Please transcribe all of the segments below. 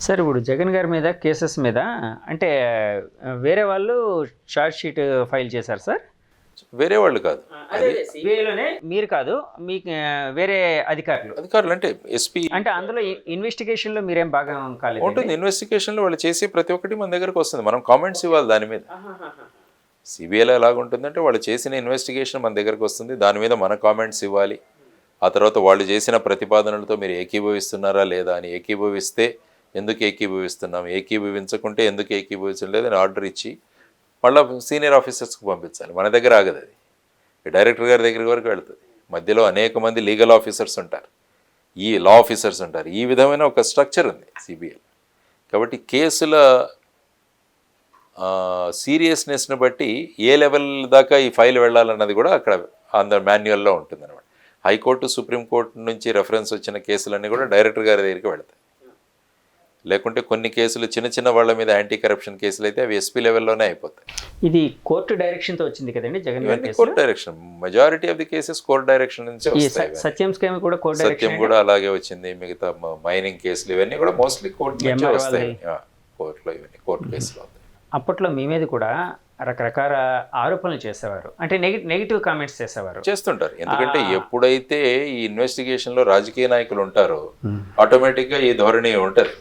Sir ఇప్పుడు జగన్ గారి మీద కేసెస్ మీద అంటే వేరే వాళ్ళు ఛార్జ్ షీట్ ఫైల్ చేశారు సార్. వేరే వాళ్ళు కాదు, అది సిబిఐలోనే మీరు కాదు, మీకు వేరే అధికారులు అధికారులు అంటే ఎస్పీ అంటే అందులో ఇన్వెస్టిగేషన్లో మీరేం భాగం కాలేదు. ఉంటుంది. ఇన్వెస్టిగేషన్లో వాళ్ళు చేసే ప్రతి ఒక్కటి మన దగ్గరకు వస్తుంది, మనం కామెంట్స్ ఇవ్వాలి దాని మీద. సిబిఐలో ఎలాగుంటుందంటే వాళ్ళు చేసిన ఇన్వెస్టిగేషన్ మన దగ్గరకు వస్తుంది, దాని మీద మన కామెంట్స్ ఇవ్వాలి. ఆ తర్వాత వాళ్ళు చేసిన ప్రతిపాదనలతో మీరు ఏకీభవిస్తున్నారా లేదా అని, ఏకీభవిస్తే ఎందుకు ఏకీభవిస్తున్నాం, ఏకీభవించకుంటే ఎందుకు ఏకీభవించలేదు అని ఆర్డర్ ఇచ్చి మళ్ళీ సీనియర్ ఆఫీసర్స్కి పంపించాలి. మన దగ్గర ఆగదు అది, డైరెక్టర్ గారి దగ్గర వరకు వెళుతుంది. మధ్యలో అనేక మంది లీగల్ ఆఫీసర్స్ ఉంటారు, ఈ లా ఆఫీసర్స్ ఉంటారు. ఈ విధమైన ఒక స్ట్రక్చర్ ఉంది సిబిఐ. కాబట్టి కేసుల సీరియస్నెస్ని బట్టి ఏ లెవెల్ దాకా ఈ ఫైల్ వెళ్ళాలన్నది కూడా అక్కడ అందరి మాన్యువల్లో ఉంటుంది అనమాట. హైకోర్టు, సుప్రీంకోర్టు నుంచి రెఫరెన్స్ వచ్చిన కేసులన్నీ కూడా డైరెక్టర్ గారి దగ్గరికి వెళ్తాయి. లేకుంటే కొన్ని కేసులు చిన్న చిన్న వాళ్ళ మీద యాంటీ కరప్షన్ కేసులు అయితే అవి ఎస్పీ లెవెల్లోనే అయిపోతాయి. ఇది కోర్టు డైరెక్షన్తో వచ్చింది కదండి జగన్ గారి court direction, majority of the cases court direction నుంచి వస్తాయి. సత్యం స్కామ్ కూడా కోర్టు సత్యం డైరెక్షన్ కూడా అలాగే వచ్చింది. మిగతా మైనింగ్ కేసులు ఇవన్నీ కూడా మోస్ట్లీ కోర్టు నుంచి వస్తాయి. కోర్టులో ఇవన్నీ కోర్టు కేసులు. అప్పట్లో మీ మీద కూడా రకరకాల ఆరోపణలు చేసేవారు, అంటే నెగిటివ్ కామెంట్స్ చేసేవారు, చేస్తుంటారు. ఎందుకంటే ఎప్పుడైతే ఈ ఇన్వెస్టిగేషన్లో రాజకీయ నాయకులు ఉంటారో ఆటోమేటిక్గా ఈ ధోరణి ఉంటుంది,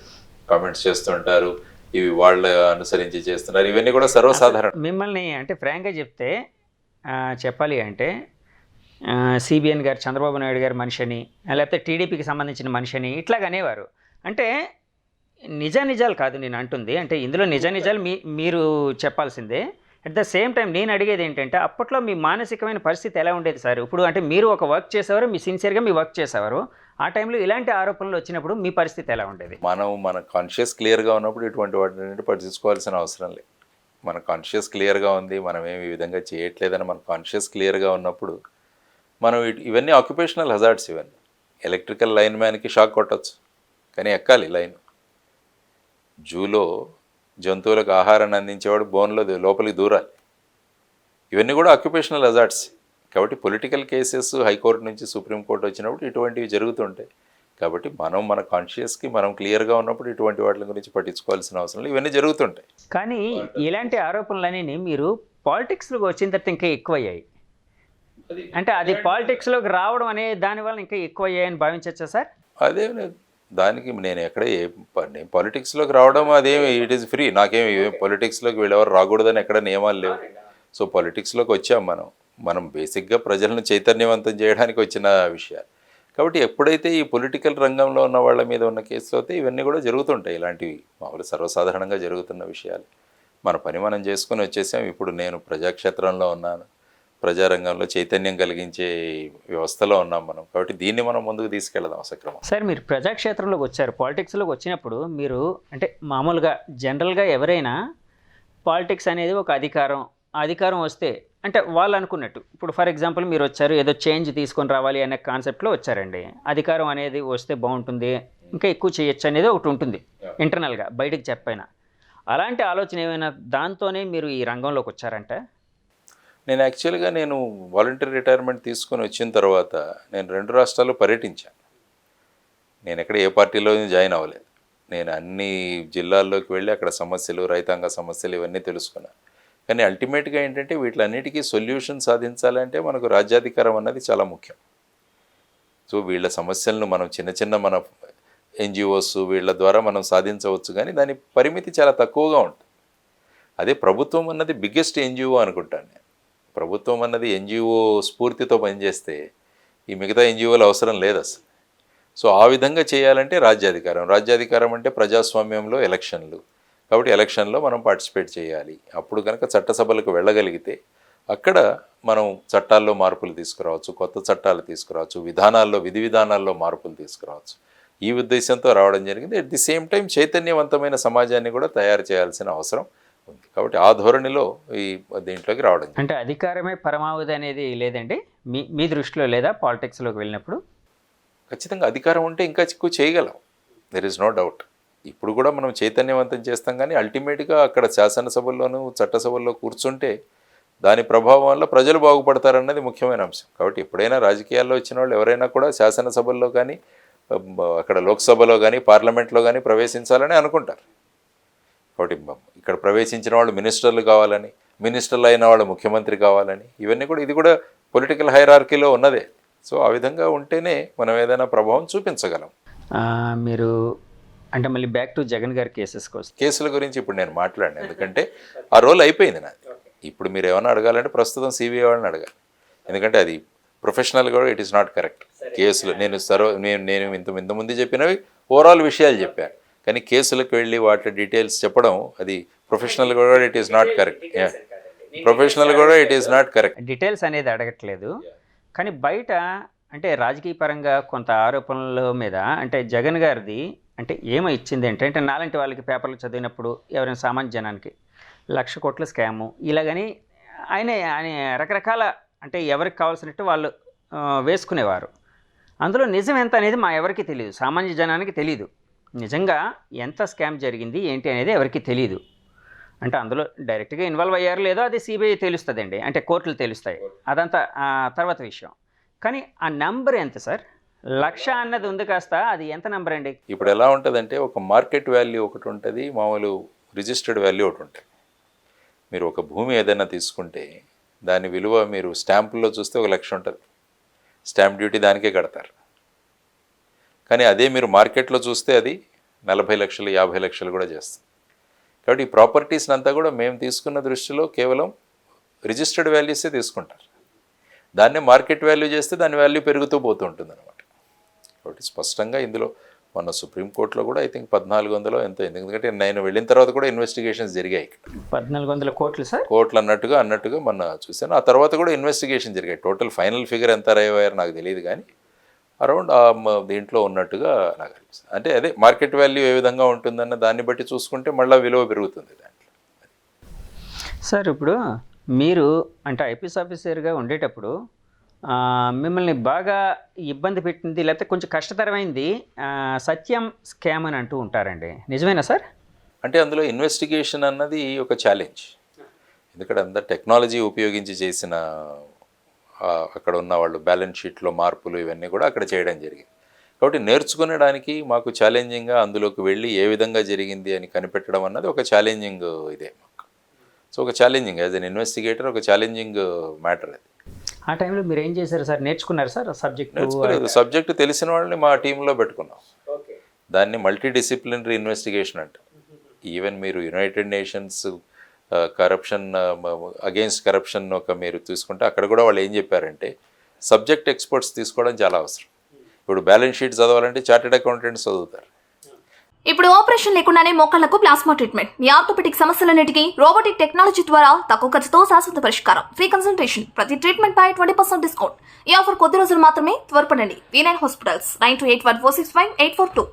కామెంట్స్ చేస్తుంటారు, ఇవి వాళ్ళ అనుసరించి చేస్తున్నారు, ఇవన్నీ కూడా సర్వసాధారణం. మిమ్మల్ని అంటే ఫ్రాంక్గా చెప్తే చెప్పాలి అంటే సిబిఎన్ గారు చంద్రబాబు నాయుడు గారి మనిషి అని, లేకపోతే టీడీపీకి సంబంధించిన మనిషి అని ఇట్లాగ అనేవారు. అంటే నిజాలు కాదు నేను అంటుంది, అంటే ఇందులో నిజాలు మీరు చెప్పాల్సిందే. అట్ ద సేమ్ టైం నేను అడిగేది ఏంటంటే అప్పట్లో మీ మానసికమైన పరిస్థితి ఎలా ఉండేది సార్? ఇప్పుడు అంటే మీరు ఒక వర్క్ చేసేవారు, మీ సిన్సియర్గా మీ వర్క్ చేసేవారు, ఆ టైంలో ఇలాంటి ఆరోపణలు వచ్చినప్పుడు మీ పరిస్థితి ఎలా ఉండేది? మన కాన్షియస్ క్లియర్గా ఉన్నప్పుడు ఇటువంటి వాటిని పట్టించుకోవాల్సిన అవసరం లేదు. మన కాన్షియస్ క్లియర్గా ఉంది, మనం ఏమి ఈ విధంగా చేయట్లేదని మన కాన్షియస్ క్లియర్గా ఉన్నప్పుడు మనం ఇవన్నీ ఆక్యుపేషనల్ హజార్డ్స్. ఇవన్నీ ఎలక్ట్రికల్ లైన్ మ్యాన్కి షాక్ కొట్టచ్చు, కానీ ఎక్కాలి లైన్. జూలో జంతువులకు ఆహారాన్ని అందించేవాడు బోన్లో లోపలికి దూరాలి. ఇవన్నీ కూడా ఆక్యుపేషనల్ హజార్డ్స్. కాబట్టి పొలిటికల్ కేసెస్ హైకోర్టు నుంచి సుప్రీంకోర్టు వచ్చినప్పుడు ఇటువంటివి జరుగుతుంటాయి. కాబట్టి మన కాన్షియస్కి మనం క్లియర్గా ఉన్నప్పుడు ఇటువంటి వాటి గురించి పట్టించుకోవాల్సిన అవసరం లేదు, ఇవన్నీ జరుగుతుంటాయి. కానీ ఇలాంటి ఆరోపణలన్నీ మీరు పాలిటిక్స్లోకి వచ్చిన తర్వాత ఇంకా ఎక్కువయ్యాయి. అంటే అది పాలిటిక్స్లోకి రావడం అనే దానివల్ల ఇంకా ఎక్కువయ్యాయని భావించవచ్చా సార్? అదేం లేదు, దానికి నేను ఎక్కడ నేను పాలిటిక్స్లోకి రావడం అదేమి ఇట్ ఈస్ ఫ్రీ. నాకేమి పాలిటిక్స్లోకి వీళ్ళెవరు రాకూడదని ఎక్కడ నియమాలు లేవు. సో పాలిటిక్స్లోకి వచ్చాం మనం బేసిక్గా ప్రజలను చైతన్యవంతం చేయడానికి వచ్చిన విషయాలు. కాబట్టి ఎప్పుడైతే ఈ పొలిటికల్ రంగంలో ఉన్న వాళ్ళ మీద ఉన్న కేసులు అయితే ఇవన్నీ కూడా జరుగుతుంటాయి. ఇలాంటివి మామూలు సర్వసాధారణంగా జరుగుతున్న విషయాలు. మన పని మనం చేసుకుని వచ్చేసాం. ఇప్పుడు నేను ప్రజాక్షేత్రంలో ఉన్నాను, ప్రజారంగంలో చైతన్యం కలిగించే వ్యవస్థలో ఉన్నాం మనం. కాబట్టి దీన్ని మనం ముందుకు తీసుకెళ్దాం సక్రమం. సార్ మీరు ప్రజాక్షేత్రంలోకి వచ్చారు, పాలిటిక్స్లోకి వచ్చినప్పుడు మీరు అంటే మామూలుగా జనరల్గా ఎవరైనా పాలిటిక్స్ అనేది ఒక అధికారం వస్తే అంటే వాళ్ళు అనుకున్నట్టు, ఇప్పుడు ఫర్ ఎగ్జాంపుల్ మీరు వచ్చారు, ఏదో చేంజ్ తీసుకొని రావాలి అనే కాన్సెప్ట్లో వచ్చారండి. అధికారం అనేది వస్తే బాగుంటుంది, ఇంకా ఎక్కువ చేయొచ్చు అనేది ఒకటి ఉంటుంది ఇంటర్నల్గా, బయటకు చెప్పైనా. అలాంటి ఆలోచన ఏమైనా దాంతోనే మీరు ఈ రంగంలోకి వచ్చారంటే? నేను యాక్చువల్గా వాలంటీర్ రిటైర్మెంట్ తీసుకొని వచ్చిన తర్వాత నేను 2 రాష్ట్రాల్లో పర్యటించాను. నేను ఎక్కడ ఏ పార్టీలో జాయిన్ అవ్వలేదు. నేను అన్ని జిల్లాల్లోకి వెళ్ళి అక్కడ సమస్యలు, రైతాంగ సమస్యలు ఇవన్నీ తెలుసుకున్నాను. కానీ అల్టిమేట్గా ఏంటంటే వీటిలన్నిటికీ సొల్యూషన్ సాధించాలంటే మనకు రాజ్యాధికారం అన్నది చాలా ముఖ్యం. సో వీళ్ళ సమస్యలను మనం చిన్న మన ఎన్జిఓస్ వీళ్ళ ద్వారా మనం సాధించవచ్చు, కానీ దాని పరిమితి చాలా తక్కువగా ఉంటుంది. అదే ప్రభుత్వం అన్నది బిగ్గెస్ట్ ఎన్జిఓ అనుకుంటాను నేను. ప్రభుత్వం అన్నది ఎన్జిఓ స్ఫూర్తితో పనిచేస్తే ఈ మిగతా ఎన్జిఓలు అవసరం లేదు అసలు. సో ఆ విధంగా చేయాలంటే రాజ్యాధికారం అంటే ప్రజాస్వామ్యంలో ఎలక్షన్లు. కాబట్టి ఎలక్షన్లో మనం పార్టిసిపేట్ చేయాలి. అప్పుడు కనుక చట్టసభలకు వెళ్ళగలిగితే అక్కడ మనం చట్టాల్లో మార్పులు తీసుకురావచ్చు, కొత్త చట్టాలు తీసుకురావచ్చు, విధి విధానాల్లో మార్పులు తీసుకురావచ్చు. ఈ ఉద్దేశంతో రావడం జరిగింది. అట్ ది సేమ్ టైం చైతన్యవంతమైన సమాజాన్ని కూడా తయారు చేయాల్సిన అవసరం ఉంది. కాబట్టి ఆ ధోరణిలో దీంట్లోకి రావడం. అంటే అధికారమే పరమావధి అనేది లేదండి మీ దృష్టిలో, లేదా పాలిటిక్స్లోకి వెళ్ళినప్పుడు? ఖచ్చితంగా అధికారం ఉంటే ఇంకా ఎక్కువ చేయగలం, దెర్ ఈజ్ నో డౌట్. ఇప్పుడు కూడా మనం చైతన్యవంతం చేస్తాం, కానీ అల్టిమేట్గా అక్కడ శాసనసభల్లోనూ చట్టసభల్లో కూర్చుంటే దాని ప్రభావం వల్ల ప్రజలు బాగుపడతారన్నది ముఖ్యమైన అంశం. కాబట్టి ఎప్పుడైనా రాజకీయాల్లో వచ్చిన వాళ్ళు ఎవరైనా కూడా శాసనసభల్లో కానీ అక్కడ లోక్సభలో కానీ పార్లమెంట్లో కానీ ప్రవేశించాలని అనుకుంటారు. కాబట్టి ఇక్కడ ప్రవేశించిన వాళ్ళు మినిస్టర్లు కావాలని, మినిస్టర్లు అయిన వాళ్ళు ముఖ్యమంత్రి కావాలని, ఇవన్నీ కూడా ఇది కూడా పొలిటికల్ హైరార్కీలో ఉన్నదే. సో ఆ విధంగా ఉంటేనే మనం ఏదైనా ప్రభావం చూపించగలం. మీరు అంటే మళ్ళీ బ్యాక్ టు జగన్ గారి కేసెస్కి వస్తే, కేసుల గురించి ఇప్పుడు నేను మాట్లాడిన, ఎందుకంటే ఆ రోల్ అయిపోయింది నాది. ఇప్పుడు మీరు ఏమైనా అడగాలంటే ప్రస్తుతం సిబిఐ వాళ్ళని అడగాలి, ఎందుకంటే అది ప్రొఫెషనల్ కూడా ఇట్ ఈస్ నాట్ కరెక్ట్. కేసులు నేను ఇంతకుముందు చెప్పినవి ఓవరాల్ విషయాలు చెప్పాను, కానీ కేసులకు వెళ్ళి వాటి డీటెయిల్స్ చెప్పడం అది ప్రొఫెషనల్ కూడా it is not correct. Professional కూడా it is not correct. Details అనేది అడగట్లేదు, కానీ బయట అంటే రాజకీయ పరంగా కొంత ఆరోపణల మీద అంటే జగన్ గారిది అంటే ఏమో ఇచ్చింది అంటే నాలాంటి వాళ్ళకి పేపర్లు చదివినప్పుడు ఎవరైనా సామాన్య జనానికి 1,00,000 కోట్ల స్కాము ఇలాగని ఆయన రకరకాల అంటే ఎవరికి కావాల్సినట్టు వాళ్ళు వేసుకునేవారు. అందులో నిజం ఎంత అనేది మా ఎవరికి తెలియదు, సామాన్య జనానికి తెలియదు. నిజంగా ఎంత స్కామ్ జరిగింది ఏంటి అనేది ఎవరికి తెలియదు. అంటే అందులో డైరెక్ట్గా ఇన్వాల్వ్ అయ్యారు లేదో అది సిబిఐ తెలుస్తుందండి, అంటే కోర్టులు తెలుస్తాయి, అదంతా తర్వాత విషయం. కానీ ఆ నెంబర్ ఎంత సార్? 1,00,000 అన్నది ఉంది కాస్త, అది ఎంత నెంబర్ అండి? ఇప్పుడు ఎలా ఉంటుందంటే ఒక మార్కెట్ వాల్యూ ఒకటి ఉంటుంది, మామూలు రిజిస్టర్డ్ వాల్యూ ఒకటి ఉంటుంది. మీరు ఒక భూమి ఏదైనా తీసుకుంటే దాని విలువ మీరు స్టాంపుల్లో చూస్తే 1,00,000 ఉంటుంది, స్టాంప్ డ్యూటీ దానికే కడతారు. కానీ అదే మీరు మార్కెట్లో చూస్తే అది 40 లక్షలు 50 లక్షలు కూడా చేస్తుంది. కాబట్టి ఈ ప్రాపర్టీస్ని అంతా కూడా మేము తీసుకున్న దృష్టిలో కేవలం రిజిస్టర్డ్ వాల్యూసే తీసుకుంటారు. దాన్నే మార్కెట్ వాల్యూ చేస్తే దాని వాల్యూ పెరుగుతూ పోతూ ఉంటుంది అనమాట. కాబట్టి స్పష్టంగా ఇందులో మన సుప్రీంకోర్టులో కూడా ఐ థింక్ 1,400 ఎంతో, ఎందుకంటే నేను వెళ్ళిన తర్వాత కూడా ఇన్వెస్టిగేషన్స్ జరిగాయి. ఇక్కడ 1,400 కోట్లు సార్, కోట్లు అన్నట్టుగా మొన్న చూశాను. ఆ తర్వాత కూడా ఇన్వెస్టిగేషన్ జరిగాయి. టోటల్ ఫైనల్ ఫిగర్ ఎంత అయ్యారో నాకు తెలియదు, కానీ అరౌండ్ దీంట్లో ఉన్నట్టుగా నాకు అనిపిస్తుంది. అంటే అదే మార్కెట్ వాల్యూ ఏ విధంగా ఉంటుందన్న దాన్ని బట్టి చూసుకుంటే మళ్ళీ విలువ పెరుగుతుంది దాంట్లో. సార్ ఇప్పుడు మీరు అంటే ఐపీఎస్ ఆఫీసర్గా ఉండేటప్పుడు మిమ్మల్ని బాగా ఇబ్బంది పెట్టింది లేకపోతే కొంచెం కష్టతరమైంది సత్యం స్కామ్ అని అంటూ ఉంటారండి, నిజమేనా సార్? అంటే అందులో ఇన్వెస్టిగేషన్ అన్నది ఒక ఛాలెంజ్, ఎందుకంటే అంత టెక్నాలజీ ఉపయోగించి చేసిన అక్కడ ఉన్న వాళ్ళు బ్యాలెన్స్ షీట్లో మార్పులు ఇవన్నీ కూడా అక్కడ చేయడం జరిగింది. కాబట్టి నేర్చుకునడానికి మాకు ఛాలెంజింగ్గా అందులోకి వెళ్ళి ఏ విధంగా జరిగింది అని కనిపెట్టడం అన్నది ఒక ఛాలెంజింగ్ ఇదే మాకు. సో ఒక ఛాలెంజింగ్ యాజ్ అన్ ఇన్వెస్టిగేటర్ ఒక ఛాలెంజింగ్ మ్యాటర్ అది. ఆ టైంలో మీరు ఏం చేశారు సార్? నేర్చుకున్నారు సార్ సబ్జెక్టు తెలిసిన వాళ్ళని మా టీంలో పెట్టుకున్నాం. దాన్ని మల్టీ డిసిప్లినరీ ఇన్వెస్టిగేషన్ అంట. ఈవెన్ మీరు United nations corruption against corruption ఒక మీరు తీసుకుంటే అక్కడ కూడా వాళ్ళు ఏం చెప్పారంటే సబ్జెక్ట్ ఎక్స్పర్ట్స్ తీసుకోవడం చాలా అవసరం. ఇప్పుడు బ్యాలెన్స్ షీట్ చదవాలంటే చార్టెడ్ అకౌంటెంట్స్ చదువుతారు. ఇప్పుడు ఆపరేషన్ లేకుండానే మోకాళ్లకు ప్లాస్మా ట్రీట్మెంట్, మీ ఆర్థోపెడిక్ సమస్యలన్నిటికీ రోబోటిక్ టెక్నాలజీ ద్వారా తక్కువ ఖర్చుతో శాశ్వత పరిష్కారం, ఫ్రీ కన్సల్టేషన్, ప్రతి ట్రీట్మెంట్ పై 20% డిస్కౌంట్. ఈ ఆఫర్ కొద్ది రోజులు మాత్రమే, త్వరపడండి. V9 hospitals 9281465842.